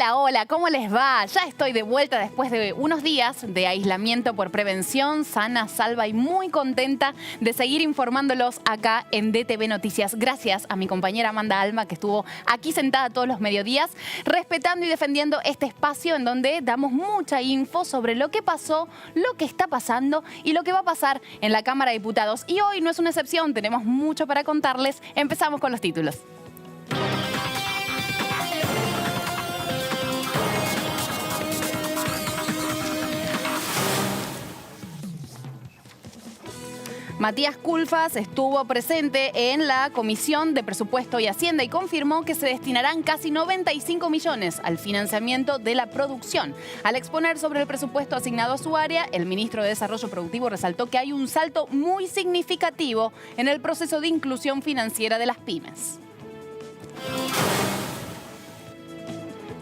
Hola, hola, ¿cómo les va? Ya estoy de vuelta después de unos días de aislamiento por prevención, sana, salva y muy contenta de seguir informándolos acá en DTV Noticias. Gracias a mi compañera Amanda Alma, que estuvo aquí sentada todos los mediodías, respetando y defendiendo este espacio en donde damos mucha info sobre lo que pasó, lo que está pasando y lo que va a pasar en la Cámara de Diputados. Y hoy no es una excepción, tenemos mucho para contarles. Empezamos con los títulos. Matías Culfas estuvo presente en la Comisión de Presupuesto y Hacienda y confirmó que se destinarán casi 95 millones al financiamiento de la producción. Al exponer sobre el presupuesto asignado a su área, el ministro de Desarrollo Productivo resaltó que hay un salto muy significativo en el proceso de inclusión financiera de las pymes.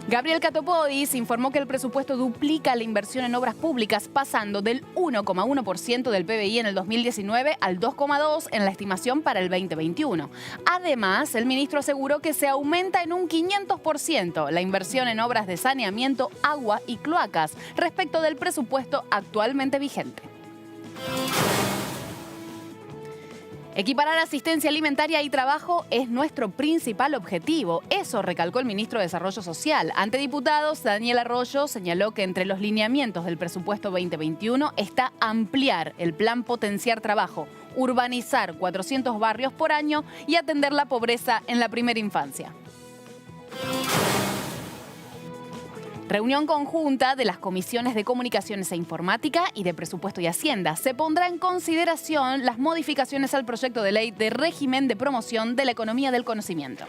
Gabriel Catopodis informó que el presupuesto duplica la inversión en obras públicas, pasando del 1,1% del PBI en el 2019 al 2,2% en la estimación para el 2021. Además, el ministro aseguró que se aumenta en un 500% la inversión en obras de saneamiento, agua y cloacas respecto del presupuesto actualmente vigente. Equiparar asistencia alimentaria y trabajo es nuestro principal objetivo. Eso recalcó el ministro de Desarrollo Social. Ante diputados, Daniel Arroyo señaló que entre los lineamientos del presupuesto 2021 está ampliar el plan Potenciar Trabajo, urbanizar 400 barrios por año y atender la pobreza en la primera infancia. Reunión conjunta de las comisiones de Comunicaciones e Informática y de Presupuesto y Hacienda. Se pondrá en consideración las modificaciones al proyecto de ley de régimen de promoción de la economía del conocimiento.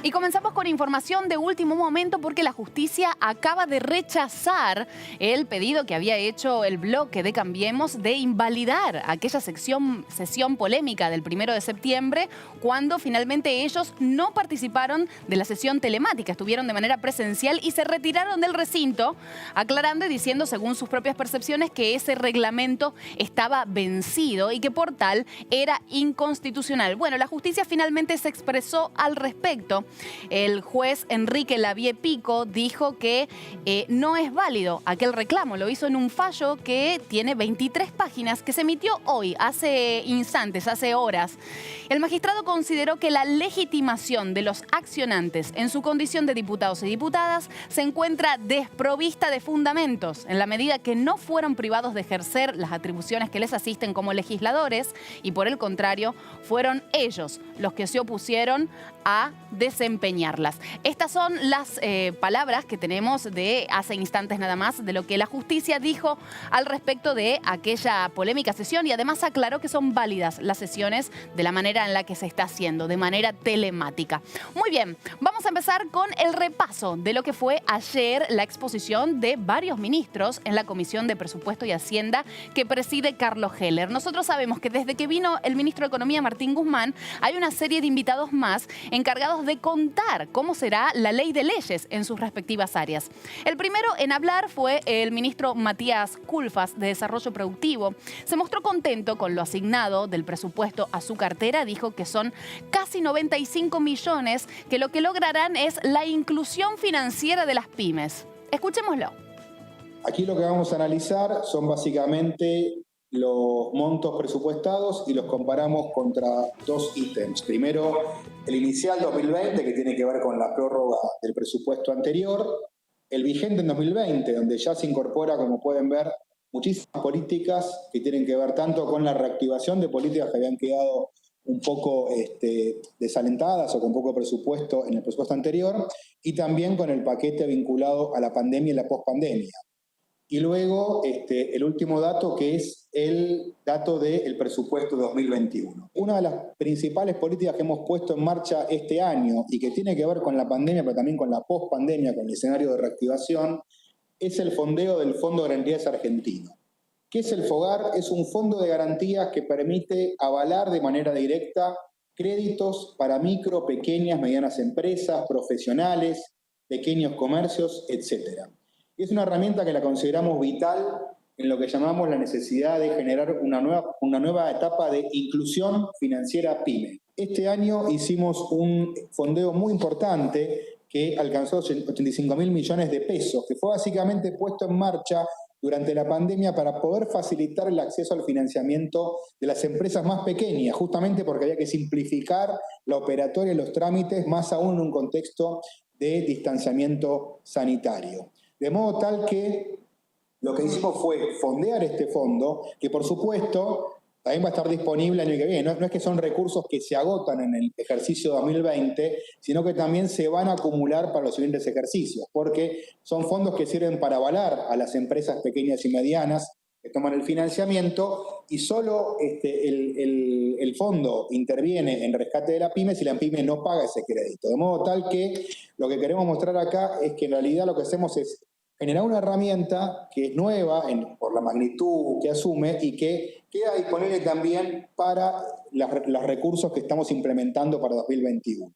Y comenzamos con información de último momento porque la justicia acaba de rechazar el pedido que había hecho el bloque de Cambiemos de invalidar aquella sesión polémica del 1 de septiembre cuando finalmente ellos no participaron de la sesión telemática, estuvieron de manera presencial y se retiraron del recinto, aclarando y diciendo según sus propias percepciones que ese reglamento estaba vencido y que por tal era inconstitucional. Bueno, la justicia finalmente se expresó al respecto. El juez Enrique Lavie Pico dijo que no es válido aquel reclamo. Lo hizo en un fallo que tiene 23 páginas que se emitió hoy, hace instantes, hace horas. El magistrado consideró que la legitimación de los accionantes en su condición de diputados y diputadas se encuentra desprovista de fundamentos en la medida que no fueron privados de ejercer las atribuciones que les asisten como legisladores y por el contrario fueron ellos los que se opusieron a desempeñarlas. Estas son las palabras que tenemos de hace instantes nada más de lo que la justicia dijo al respecto de aquella polémica sesión y además aclaró que son válidas las sesiones de la manera en la que se está haciendo, de manera telemática. Muy bien, vamos a empezar con el repaso de lo que fue ayer la exposición de varios ministros en la Comisión de Presupuesto y Hacienda que preside Carlos Heller. Nosotros sabemos que desde que vino el ministro de Economía, Martín Guzmán, hay una serie de invitados más encargados de contar cómo será la ley de leyes en sus respectivas áreas. El primero en hablar fue el ministro Matías Culfas de Desarrollo Productivo. Se mostró contento con lo asignado del presupuesto a su cartera. Dijo que son casi 95 millones que lo que lograrán es la inclusión financiera de las pymes. Escuchémoslo. Aquí lo que vamos a analizar son básicamente los montos presupuestados y los comparamos contra dos ítems. Primero, el inicial 2020, que tiene que ver con la prórroga del presupuesto anterior, el vigente en 2020, donde ya se incorpora, como pueden ver, muchísimas políticas que tienen que ver tanto con la reactivación de políticas que habían quedado un poco desalentadas o con poco presupuesto en el presupuesto anterior, y también con el paquete vinculado a la pandemia y la pospandemia. Y luego el último dato, que es el dato del presupuesto 2021. Una de las principales políticas que hemos puesto en marcha este año y que tiene que ver con la pandemia, pero también con la pospandemia, con el escenario de reactivación, es el fondeo del Fondo de Garantías Argentino. ¿Qué es el FOGAR? Es un fondo de garantías que permite avalar de manera directa créditos para micro, pequeñas, medianas empresas, profesionales, pequeños comercios, etc. Es una herramienta que la consideramos vital en lo que llamamos la necesidad de generar una nueva etapa de inclusión financiera PYME. Este año hicimos un fondeo muy importante que alcanzó 85.000 millones de pesos, que fue básicamente puesto en marcha durante la pandemia para poder facilitar el acceso al financiamiento de las empresas más pequeñas, justamente porque había que simplificar la operatoria y los trámites, más aún en un contexto de distanciamiento sanitario. De modo tal que lo que hicimos fue fondear este fondo, que por supuesto también va a estar disponible el año que viene. No es que son recursos que se agotan en el ejercicio 2020, sino que también se van a acumular para los siguientes ejercicios, porque son fondos que sirven para avalar a las empresas pequeñas y medianas que toman el financiamiento, y solo el fondo interviene en rescate de la PYME si la PYME no paga ese crédito. De modo tal que lo que queremos mostrar acá es que en realidad lo que hacemos es generar una herramienta que es nueva por la magnitud que asume y que queda disponible también para los recursos que estamos implementando para 2021.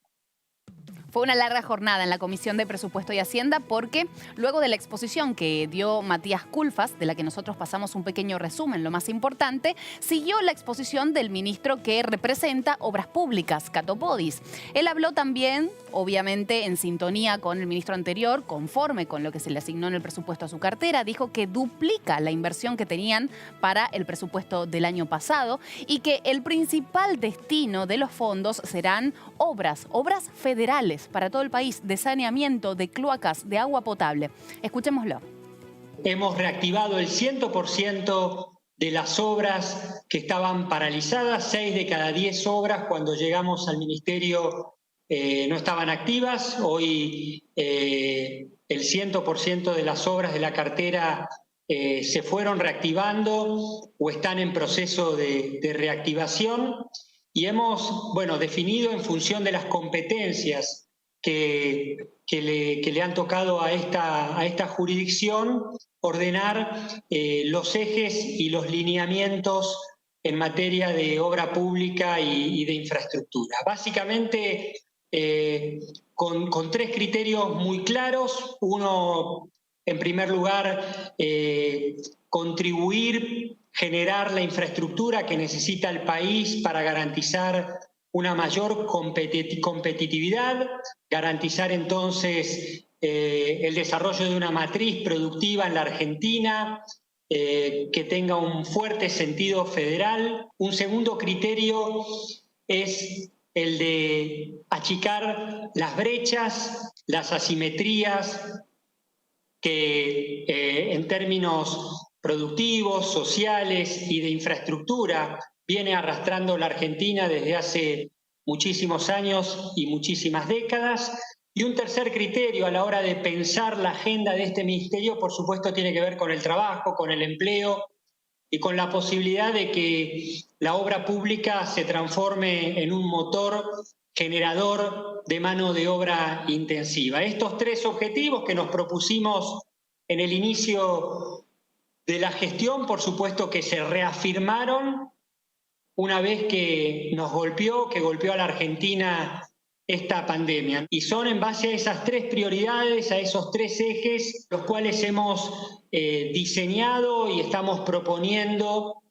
Fue una larga jornada en la Comisión de Presupuesto y Hacienda porque luego de la exposición que dio Matías Culfas, de la que nosotros pasamos un pequeño resumen, lo más importante, siguió la exposición del ministro que representa Obras Públicas, Cato Podis. Él habló también, obviamente en sintonía con el ministro anterior, conforme con lo que se le asignó en el presupuesto a su cartera, dijo que duplica la inversión que tenían para el presupuesto del año pasado y que el principal destino de los fondos serán obras federales para todo el país, de saneamiento, de cloacas, de agua potable. Escuchémoslo. Hemos reactivado el 100% de las obras que estaban paralizadas. 6 de cada 10 obras cuando llegamos al ministerio no estaban activas. Hoy el 100% de las obras de la cartera se fueron reactivando o están en proceso de reactivación. Y hemos definido en función de las competencias que le han tocado a esta jurisdicción, ordenar los ejes y los lineamientos en materia de obra pública y de infraestructura. Básicamente con 3 criterios muy claros. Uno, en primer lugar, contribuir, generar la infraestructura que necesita el país para garantizar una mayor competitividad, garantizar entonces el desarrollo de una matriz productiva en la Argentina, que tenga un fuerte sentido federal. Un segundo criterio es el de achicar las brechas, las asimetrías que en términos productivos, sociales y de infraestructura viene arrastrando la Argentina desde hace muchísimos años y muchísimas décadas. Y un tercer criterio a la hora de pensar la agenda de este ministerio, por supuesto, tiene que ver con el trabajo, con el empleo y con la posibilidad de que la obra pública se transforme en un motor generador de mano de obra intensiva. Estos 3 objetivos que nos propusimos en el inicio de la gestión, por supuesto que se reafirmaron una vez que golpeó a la Argentina esta pandemia. Y son en base a esas 3 prioridades, a esos 3 ejes, los cuales hemos diseñado y estamos proponiendo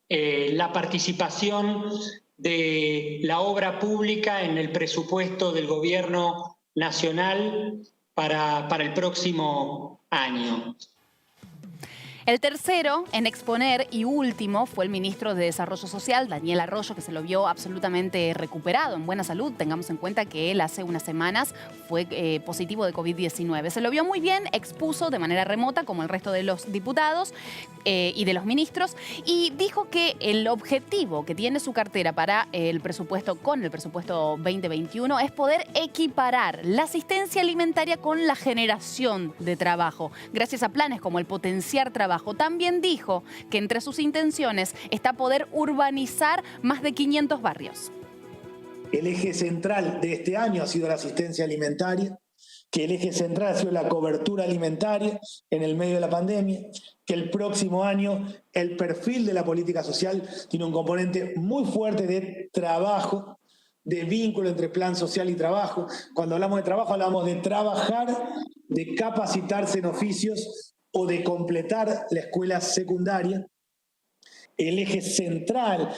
la participación de la obra pública en el presupuesto del Gobierno Nacional para el próximo año. El tercero en exponer y último fue el ministro de Desarrollo Social, Daniel Arroyo, que se lo vio absolutamente recuperado, en buena salud. Tengamos en cuenta que él hace unas semanas fue positivo de COVID-19. Se lo vio muy bien, expuso de manera remota, como el resto de los diputados y de los ministros, y dijo que el objetivo que tiene su cartera para el presupuesto, con el presupuesto 2021, es poder equiparar la asistencia alimentaria con la generación de trabajo, gracias a planes como el potenciar trabajo. También dijo que entre sus intenciones está poder urbanizar más de 500 barrios. El eje central de este año ha sido la asistencia alimentaria, que el eje central ha sido la cobertura alimentaria en el medio de la pandemia, que el próximo año el perfil de la política social tiene un componente muy fuerte de trabajo, de vínculo entre plan social y trabajo. Cuando hablamos de trabajo, hablamos de trabajar, de capacitarse en oficios o de completar la escuela secundaria. El eje central,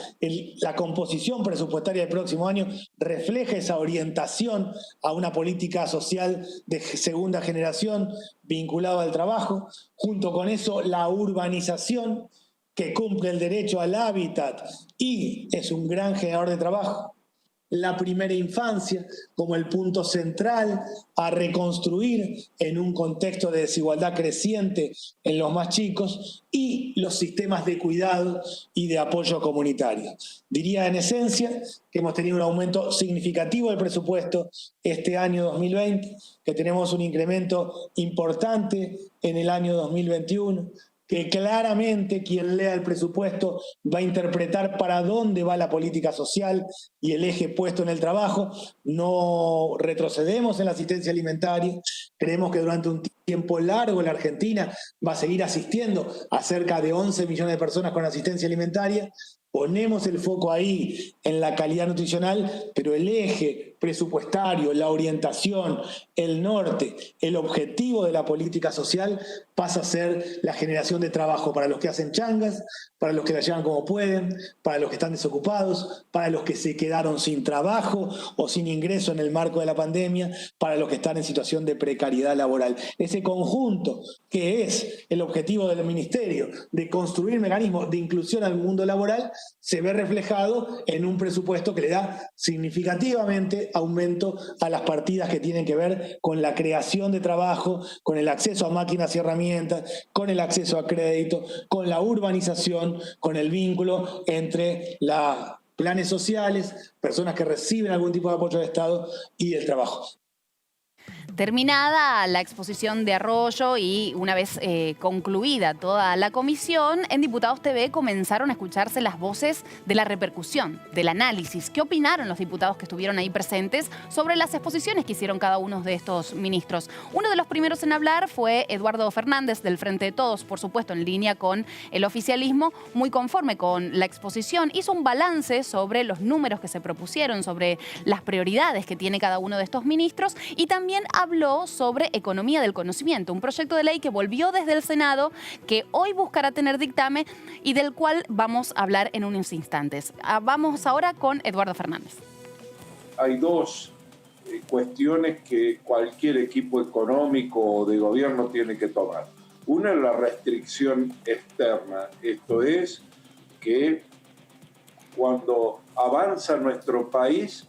la composición presupuestaria del próximo año refleja esa orientación a una política social de segunda generación vinculada al trabajo. Junto con eso, la urbanización, que cumple el derecho al hábitat y es un gran generador de trabajo. La primera infancia como el punto central a reconstruir en un contexto de desigualdad creciente en los más chicos, y los sistemas de cuidado y de apoyo comunitario. Diría en esencia que hemos tenido un aumento significativo del presupuesto este año 2020, que tenemos un incremento importante en el año 2021, que claramente quien lea el presupuesto va a interpretar para dónde va la política social y el eje puesto en el trabajo. No retrocedemos en la asistencia alimentaria. Creemos que durante un tiempo largo la Argentina va a seguir asistiendo a cerca de 11 millones de personas con asistencia alimentaria. Ponemos el foco ahí en la calidad nutricional, pero el eje presupuestario, la orientación, el norte, el objetivo de la política social pasa a ser la generación de trabajo para los que hacen changas, para los que la llevan como pueden, para los que están desocupados, para los que se quedaron sin trabajo o sin ingreso en el marco de la pandemia, para los que están en situación de precariedad laboral. Ese conjunto que es el objetivo del Ministerio de construir mecanismos de inclusión al mundo laboral se ve reflejado en un presupuesto que le da significativamente aumento a las partidas que tienen que ver con la creación de trabajo, con el acceso a máquinas y herramientas, con el acceso a crédito, con la urbanización, con el vínculo entre los planes sociales, personas que reciben algún tipo de apoyo del Estado y el trabajo. Terminada la exposición de Arroyo y una vez concluida toda la comisión, en Diputados TV comenzaron a escucharse las voces de la repercusión, del análisis. ¿Qué opinaron los diputados que estuvieron ahí presentes sobre las exposiciones que hicieron cada uno de estos ministros? Uno de los primeros en hablar fue Eduardo Fernández, del Frente de Todos, por supuesto en línea con el oficialismo, muy conforme con la exposición. Hizo un balance sobre los números que se propusieron, sobre las prioridades que tiene cada uno de estos ministros, y también habló sobre economía del conocimiento, un proyecto de ley que volvió desde el Senado, que hoy buscará tener dictamen y del cual vamos a hablar en unos instantes. Vamos ahora con Eduardo Fernández. Hay dos cuestiones que cualquier equipo económico o de gobierno tiene que tomar. Una es la restricción externa, esto es que cuando avanza nuestro país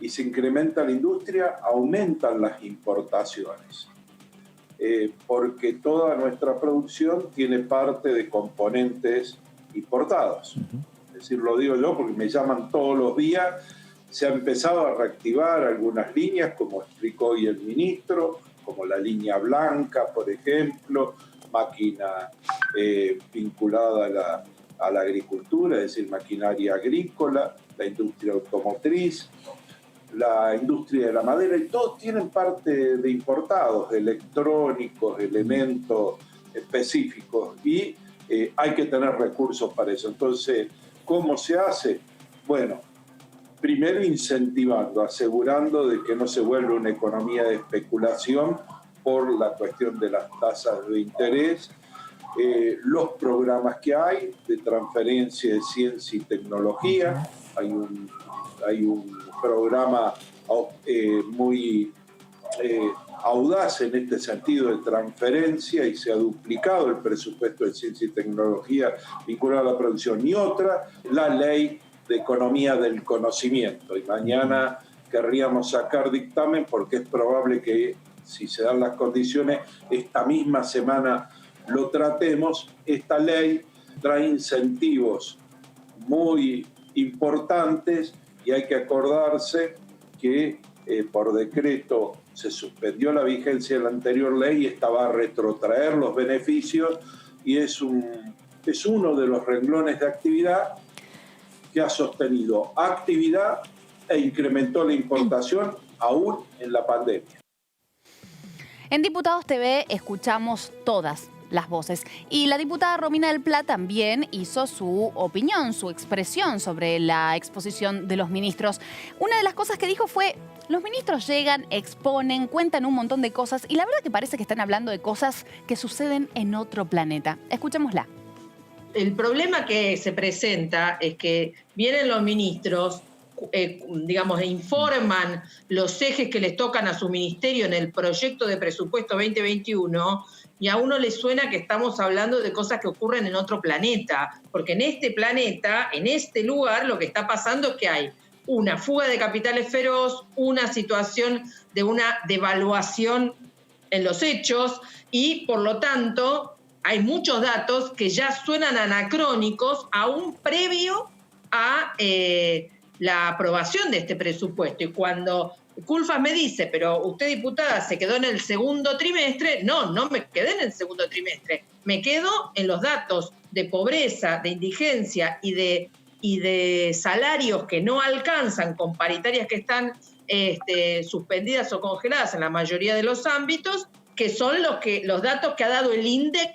y se incrementa la industria, aumentan las importaciones, porque toda nuestra producción tiene parte de componentes importados. Es decir, lo digo yo porque me llaman todos los días. Se ha empezado a reactivar algunas líneas, como explicó hoy el ministro, como la línea blanca, por ejemplo, máquina vinculada a la agricultura, es decir, maquinaria agrícola, la industria automotriz, la industria de la madera, y todos tienen parte de importados, electrónicos, elementos específicos, y hay que tener recursos para eso. Entonces, ¿cómo se hace? Bueno, primero incentivando, asegurando de que no se vuelva una economía de especulación por la cuestión de las tasas de interés, los programas que hay de transferencia de ciencia y tecnología. Hay un programa muy audaz en este sentido de transferencia, y se ha duplicado el presupuesto de ciencia y tecnología vinculado a la producción. Y otra, la ley de economía del conocimiento. Y mañana querríamos sacar dictamen, porque es probable que, si se dan las condiciones, esta misma semana lo tratemos. Esta ley trae incentivos muy importantes, y hay que acordarse que por decreto se suspendió la vigencia de la anterior ley y esta va a retrotraer los beneficios, y es uno de los renglones de actividad que ha sostenido actividad e incrementó la importación aún en la pandemia. En Diputados TV escuchamos todas las voces. Y la diputada Romina del Pla también hizo su opinión, su expresión sobre la exposición de los ministros. Una de las cosas que dijo fue: los ministros llegan, exponen, cuentan un montón de cosas y la verdad que parece que están hablando de cosas que suceden en otro planeta. Escuchémosla. El problema que se presenta es que vienen los ministros, digamos, e informan los ejes que les tocan a su ministerio en el proyecto de presupuesto 2021 y a uno le suena que estamos hablando de cosas que ocurren en otro planeta, porque en este planeta, en este lugar, lo que está pasando es que hay una fuga de capitales feroz, una situación de una devaluación en los hechos y, por lo tanto, hay muchos datos que ya suenan anacrónicos aún previo a la aprobación de este presupuesto. Y cuando Culfas me dice, pero usted, diputada, se quedó en el segundo trimestre, no me quedé en el segundo trimestre, me quedo en los datos de pobreza, de indigencia y de salarios que no alcanzan con paritarias que están suspendidas o congeladas en la mayoría de los ámbitos, que son los datos que ha dado el INDEC,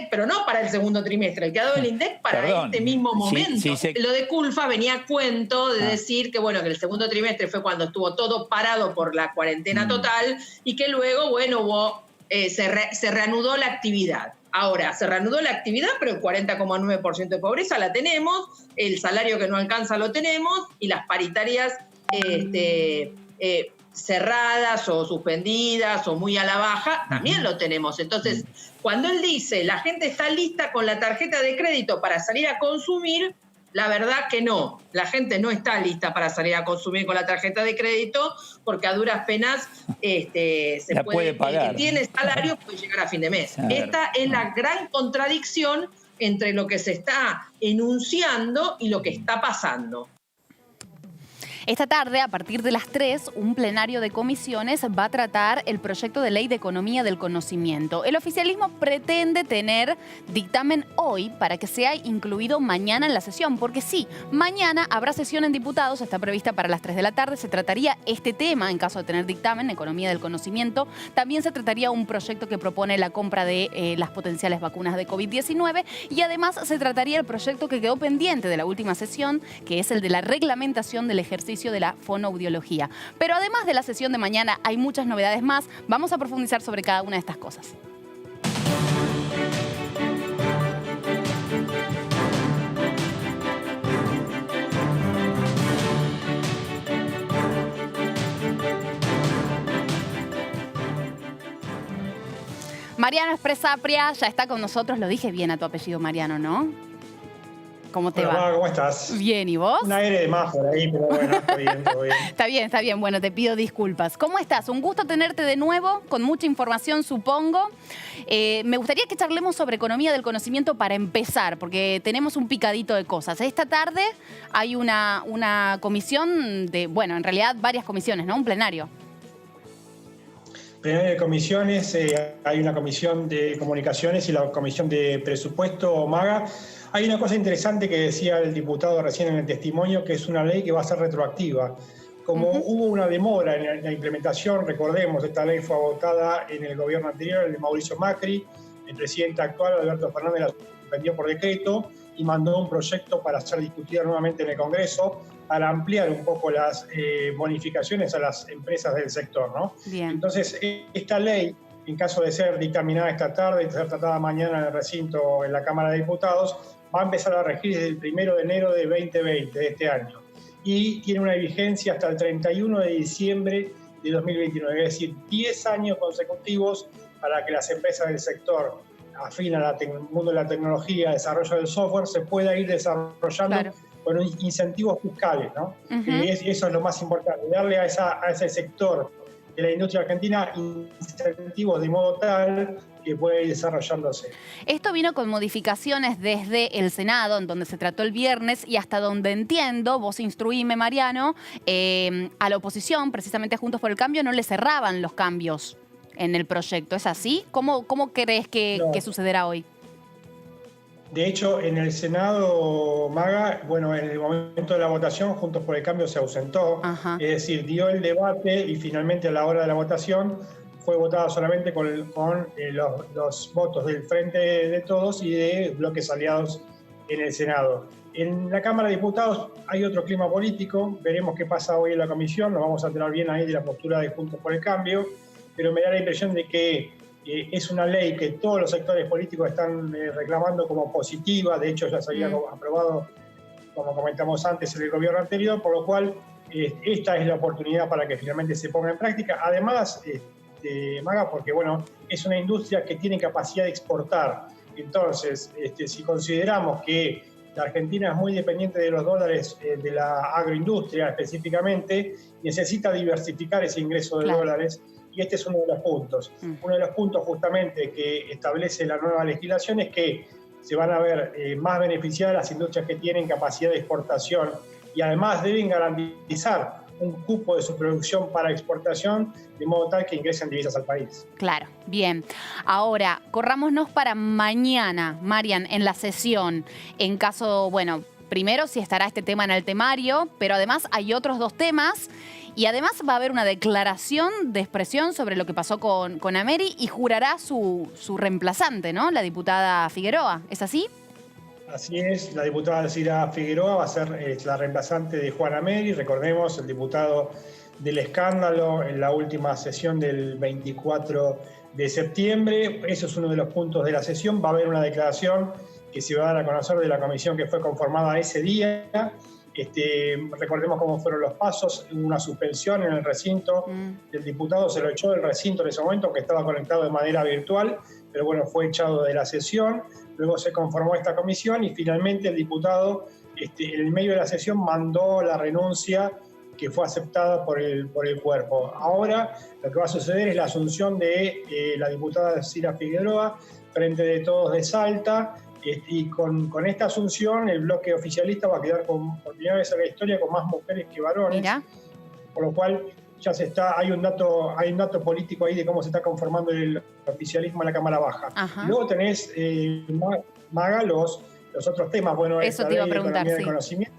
pero no para el segundo trimestre, el que ha dado el INDEC para este mismo momento. Lo de Culfas venía a cuento de decir que, bueno, que el segundo trimestre fue cuando estuvo todo parado por la cuarentena total y que luego, bueno, se reanudó la actividad. Ahora, se reanudó la actividad, pero el 40,9% de pobreza la tenemos, el salario que no alcanza lo tenemos y las paritarias cerradas o suspendidas o muy a la baja, también lo tenemos. Entonces, cuando él dice la gente está lista con la tarjeta de crédito para salir a consumir, la verdad que no. La gente no está lista para salir a consumir con la tarjeta de crédito porque a duras penas se puede pagar. El que tiene salario puede llegar a fin de mes. Esta es la gran contradicción entre lo que se está enunciando y lo que está pasando. Esta tarde, a partir de las 3, un plenario de comisiones va a tratar el proyecto de ley de economía del conocimiento. El oficialismo pretende tener dictamen hoy para que sea incluido mañana en la sesión, porque sí, mañana habrá sesión en diputados, está prevista para las 3 de la tarde, se trataría este tema en caso de tener dictamen, economía del conocimiento. También se trataría un proyecto que propone la compra de las potenciales vacunas de COVID-19 y además se trataría el proyecto que quedó pendiente de la última sesión, que es el de la reglamentación del ejercicio de la fonoaudiología. Pero además de la sesión de mañana hay muchas novedades más. Vamos a profundizar sobre cada una de estas cosas. Mariano Espresapria ya está con nosotros. Lo dije bien a tu apellido, Mariano, ¿no? ¿Cómo te va? ¿Cómo estás? Bien, ¿y vos? Un aire de más por ahí, pero bueno, está bien, todo bien. Está bien. Bueno, te pido disculpas. ¿Cómo estás? Un gusto tenerte de nuevo, con mucha información, supongo. Me gustaría que charlemos sobre economía del conocimiento para empezar, porque tenemos un picadito de cosas. Esta tarde hay una comisión en realidad varias comisiones, ¿no? Un plenario. Plenario de comisiones, hay una comisión de comunicaciones y la comisión de presupuesto, MAGA. Hay una cosa interesante que decía el diputado recién en el testimonio, que es una ley que va a ser retroactiva. Como hubo una demora en la implementación, recordemos, esta ley fue votada en el gobierno anterior, el de Mauricio Macri, el presidente actual, Alberto Fernández, la suspendió por decreto y mandó un proyecto para ser discutido nuevamente en el Congreso para ampliar un poco las bonificaciones a las empresas del sector, ¿no? Bien. Entonces, esta ley, en caso de ser dictaminada esta tarde y ser tratada mañana en el recinto en la Cámara de Diputados, va a empezar a regir desde el 1 de enero de 2020, de este año. Y tiene una vigencia hasta el 31 de diciembre de 2029, es decir, 10 años consecutivos para que las empresas del sector afín al mundo de la tecnología, desarrollo del software, se pueda ir desarrollando con incentivos fiscales, ¿no? Y eso es lo más importante, darle a ese sector de la industria argentina incentivos de modo tal que pueda ir desarrollándose. Esto vino con modificaciones desde el Senado, en donde se trató el viernes, y hasta donde entiendo, vos instruíme, Mariano, a la oposición, precisamente Juntos por el Cambio, no le cerraban los cambios en el proyecto. ¿Es así? ¿Cómo crees que sucederá hoy? De hecho, en el Senado, MAGA, en el momento de la votación, Juntos por el Cambio se ausentó. Es decir, dio el debate y finalmente a la hora de la votación fue votada solamente con los votos del Frente de Todos y de bloques aliados en el Senado. En la Cámara de Diputados hay otro clima político, veremos qué pasa hoy en la comisión, nos vamos a enterar bien ahí de la postura de Juntos por el Cambio, pero me da la impresión de que es una ley que todos los sectores políticos están reclamando como positiva, de hecho ya se había aprobado, como comentamos antes, en el gobierno anterior, por lo cual esta es la oportunidad para que finalmente se ponga en práctica. Además, Maga, porque bueno, es una industria que tiene capacidad de exportar. Entonces, si consideramos que la Argentina es muy dependiente de los dólares de la agroindustria específicamente, necesita diversificar ese ingreso de dólares y este es uno de los puntos. Uno de los puntos justamente que establece la nueva legislación es que se van a ver más beneficiadas las industrias que tienen capacidad de exportación y además deben garantizar un cupo de su producción para exportación, de modo tal que ingresen divisas al país. Claro, bien. Ahora, corrámonos para mañana, Marian, en la sesión. En caso, bueno, primero si estará este tema en el temario, pero además hay otros 2 temas. Y además va a haber una declaración de expresión sobre lo que pasó con Ameri y jurará su reemplazante, ¿no? La diputada Figueroa. ¿Es así? Así es, la diputada Alcira Figueroa va a ser la reemplazante de Juan Ameri, recordemos, el diputado del escándalo en la última sesión del 24 de septiembre. Eso es uno de los puntos de la sesión. Va a haber una declaración que se va a dar a conocer de la comisión que fue conformada ese día. Recordemos cómo fueron los pasos, hubo una suspensión en el recinto, el diputado se lo echó del recinto en ese momento, que estaba conectado de manera virtual, pero bueno, fue echado de la sesión, luego se conformó esta comisión y finalmente el diputado, en el medio de la sesión, mandó la renuncia que fue aceptada por el cuerpo. Ahora lo que va a suceder es la asunción de la diputada Alcira Figueroa, Frente de Todos de Salta, y con esta asunción el bloque oficialista va a quedar por primera vez en la historia con más mujeres que varones. Mira. Por lo cual ya hay un dato político ahí de cómo se está conformando el oficialismo en la Cámara Baja. Y luego tenés, Maga, los otros temas. Bueno, eso te iba a preguntar, sí. Conocimiento.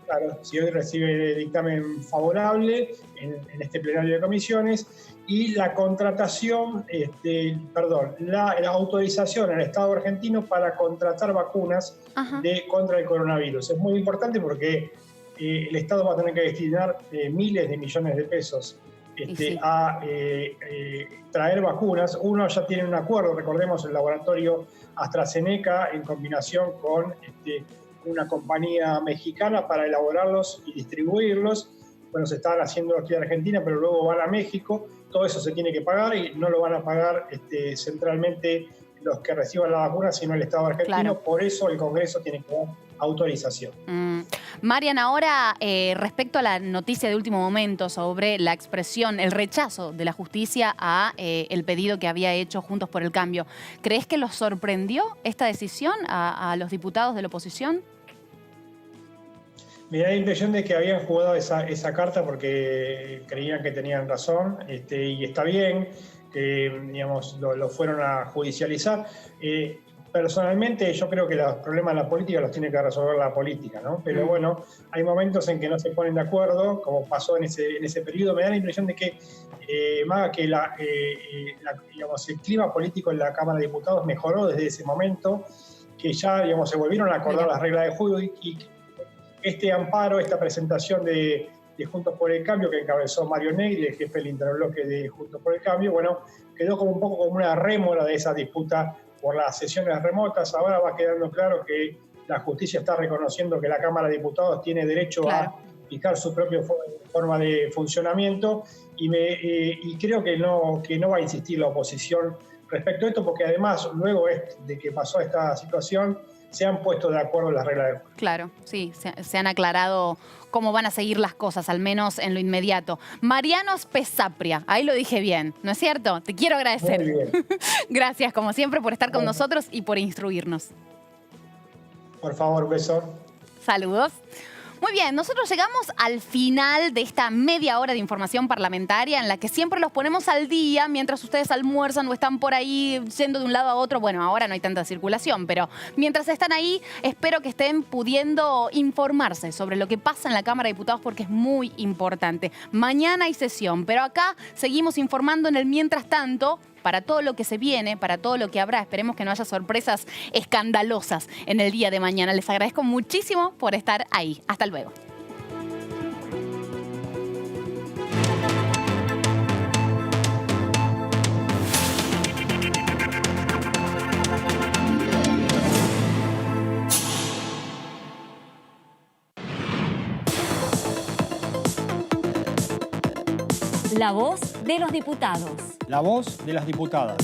Claro, si hoy recibe dictamen favorable en este plenario de comisiones, y la contratación, la autorización al Estado argentino para contratar vacunas contra el coronavirus. Es muy importante porque el Estado va a tener que destinar miles de millones de pesos a traer vacunas. Uno ya tiene un acuerdo, recordemos, el laboratorio AstraZeneca en combinación con una compañía mexicana para elaborarlos y distribuirlos. Bueno, se estaban haciendo aquí en Argentina, pero luego van a México. Todo eso se tiene que pagar y no lo van a pagar centralmente los que reciban la vacuna, sino el Estado argentino. Claro. Por eso el Congreso tiene que dar autorización. Marian, ahora respecto a la noticia de último momento sobre la expresión, el rechazo de la justicia a el pedido que había hecho Juntos por el Cambio, ¿crees que los sorprendió esta decisión a los diputados de la oposición? Me da la impresión de que habían jugado esa carta porque creían que tenían razón, y está bien que digamos, lo fueron a judicializar. Personalmente yo creo que los problemas de la política los tiene que resolver la política, ¿no? Pero bueno, hay momentos en que no se ponen de acuerdo, como pasó en ese periodo. Me da la impresión de que, digamos, el clima político en la Cámara de Diputados mejoró desde ese momento, que ya digamos, se volvieron a acordar las reglas de juego y este amparo, esta presentación de Juntos por el Cambio que encabezó Mario Negri, el jefe del interbloque de Juntos por el Cambio, bueno, quedó como un poco como una rémora de esa disputa por las sesiones remotas. Ahora va quedando claro que la justicia está reconociendo que la Cámara de Diputados tiene derecho a fijar su propia forma de funcionamiento y creo que no va a insistir la oposición respecto a esto, porque además luego de que pasó esta situación se han puesto de acuerdo en las reglas del juego. Claro, sí, se han aclarado cómo van a seguir las cosas, al menos en lo inmediato. Mariano Spezapria, ahí lo dije bien, ¿no es cierto? Te quiero agradecer. Muy bien. Gracias, como siempre, por estar con nosotros y por instruirnos. Por favor, beso. Saludos. Muy bien, nosotros llegamos al final de esta media hora de información parlamentaria en la que siempre los ponemos al día mientras ustedes almuerzan o están por ahí yendo de un lado a otro. Bueno, ahora no hay tanta circulación, pero mientras están ahí, espero que estén pudiendo informarse sobre lo que pasa en la Cámara de Diputados porque es muy importante. Mañana hay sesión, pero acá seguimos informando en el mientras tanto para todo lo que se viene, para todo lo que habrá. Esperemos que no haya sorpresas escandalosas en el día de mañana. Les agradezco muchísimo por estar ahí. Hasta luego. La voz de los diputados. La voz de las diputadas.